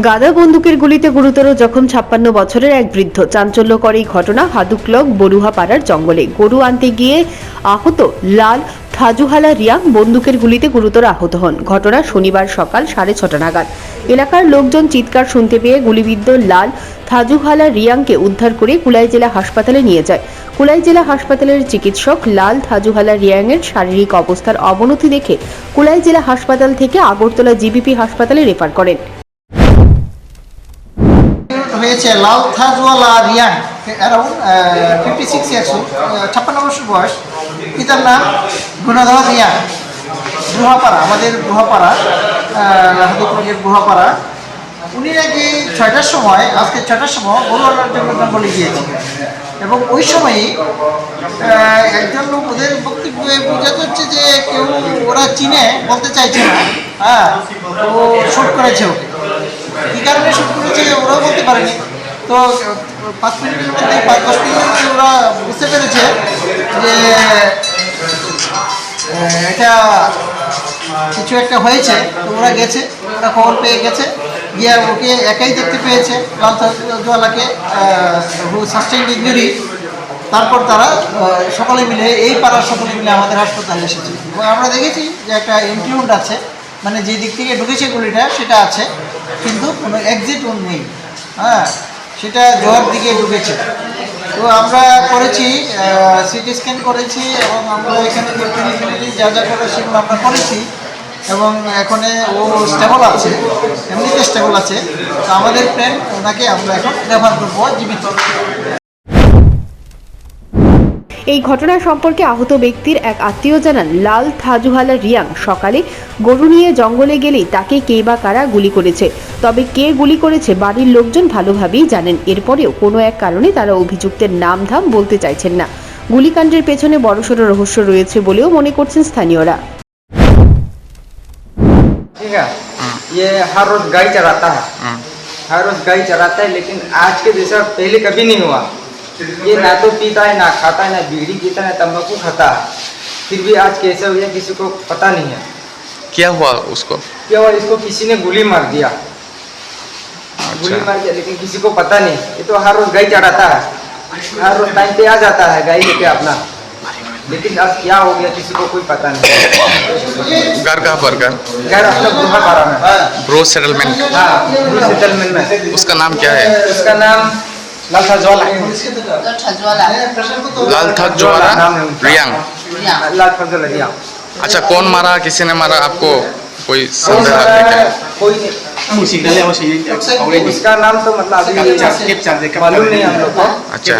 গাদা বন্দুকের গুলিতে গুরুতর জখম 56 বছরের এক বৃদ্ধ। চাঞ্চল্যকর এই ঘটনা হাদুকলক বরুহাপাড়ার জঙ্গলে। গরু আনতে গিয়ে আহত লাল থাজুহালা রিয়াং বন্দুকের গুলিতে গুরুতর আহত হন। ঘটনা শনিবার সকাল 6:30 নাগাদ। এলাকার লোকজন চিৎকার শুনতে পেয়ে গুলিবিদ্ধ লাল থাজুহালা রিয়াংকে উদ্ধার করে কুলাই জেলা হাসপাতালে নিয়ে যায়। কুলাই জেলা হাসপাতালের চিকিৎসক লাল থাজুহালা রিয়াংয়ের শারীরিক অবস্থার অবনতি দেখে কুলাই জেলা হাসপাতাল থেকে আগরতলা জিবিপি হাসপাতালে রেফার করেন। হয়েছে লাল থাজওয়ালা রিয়াং, অ্যারাউন্ড 56 ইয়ার্স, 56 বছর বয়স। পিতার নাম গুণাধর রিয়াং, বুহাপাড়া, আমাদের বুহাপাড়া, হাদিপুরের বুহাপাড়া। উনি নাকি 6টার সময়, আজকে 6টার সময় গরু আনার জন্য জঙ্গলে গিয়েছিলেন এবং ওই সময়ই একজন লোক, ওদের বক্তব্যে বোঝা যাচ্ছে যে কেউ ওরা চিনে বলতে চাইছে না, ও শ্যুট করেছে ওকে। কী কারণে শ্যুট করেছে ওরাও বলতে পারেনি। তো 5 মিনিটের মধ্যে, 5-10 মিনিটের মধ্যে ওরা বুঝতে পেরেছে যে এটা কিছু একটা হয়েছে। তো ওরা গেছে, ওরা খবর পেয়ে গেছে, গিয়ে ওকে একাই দেখতে পেয়েছে, লাল থাজওয়ালাকে, হু সাস্টেইনড ইনজুরি। তারপর তারা সকলে মিলে, এই পাড়ার সকলে মিলে আমাদের হাসপাতালে এসেছে এবং আমরা দেখেছি যে একটা এন্ট্রি উন্ড আছে, মানে যে দিক থেকে ঢুকেছে গুলিটা সেটা আছে, কিন্তু কোনো এক্সিট উন্ড নেই। সেটা জোয়ার দিকে ঢুকেছে। তো আমরা করেছি, সিটি স্ক্যান করেছি এবং আমরা এখানে যে ফিনিটি যা যা করে সেগুলো আমরা করেছি এবং এখানে ও স্টেবল আছে, এমনিতে স্টেবল আছে। তো আমাদের প্ল্যান, ওনাকে আমরা এখন রেফার করবো জীবিত। এই ঘটনা সম্পর্কে আহত ব্যক্তির এক আত্মীয় জানান, লাল থাজুহালা রিয়াং সকালে গরু নিয়ে জঙ্গলে গেলেই তাকে কে বা কারা গুলি করেছে। তবে কে গুলি করেছে বাড়ির লোকজন ভালোভাবেই জানেন। এরপরেও কোনো এক কারণে তারা অভিযুক্তের নাম ধাম বলতে চাইছেন না। গুলিকাণ্ডের পেছনে বড়সড় রহস্য রয়েছে বলেও মনে করছেন স্থানীয়রা। ठीक है, ये हर रोज गाय चराता है, हर रोज गाय चराता है, लेकिन आज के जैसा पहले कभी नहीं हुआ। ये ना तो पीता है, ना खाता है, ना बीड़ी पीता है, ना तंबाकू खाता है। फिर भी आज कैसे हो गया किसी को पता नहीं है। क्या हुआ उसको? क्या हुआ, इसको किसी ने गोली मार दिया। गोली मार दिया, लेकिन किसी को पता नहीं। ये तो हर रोज गाय चराता है, हर रोज टाइम पे आ जाता है गाय लेके अपना, लेकिन आज क्या हो गया किसी को कोई पता नहीं। घर कहाँ पर? घर अपना बुहापाड़ा में, ब्रो सेटलमेंट। हाँ, ब्रो सेटलमेंट में। उसका नाम क्या है? उसका नाम लाल थाजवाला, लाल थाजवाला रियांग। लाल थाजवाला रियांग। अच्छा, कौन मारा, किसी ने मारा, आपको कोई संदेह है क्या? कोई उसका नाम तो मतलब अभी मालूम नहीं हम लोग को। अच्छा,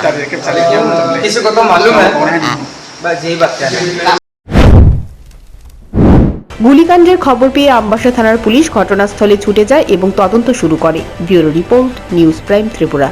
किसी को तो मालूम है, बस यही बात है। গুলিকাণ্ডের খবর পেয়ে আমবাসা থানার পুলিশ ঘটনাস্থলে ছুটে যায় এবং তদন্ত শুরু করে। Bureau report, news prime Tripura.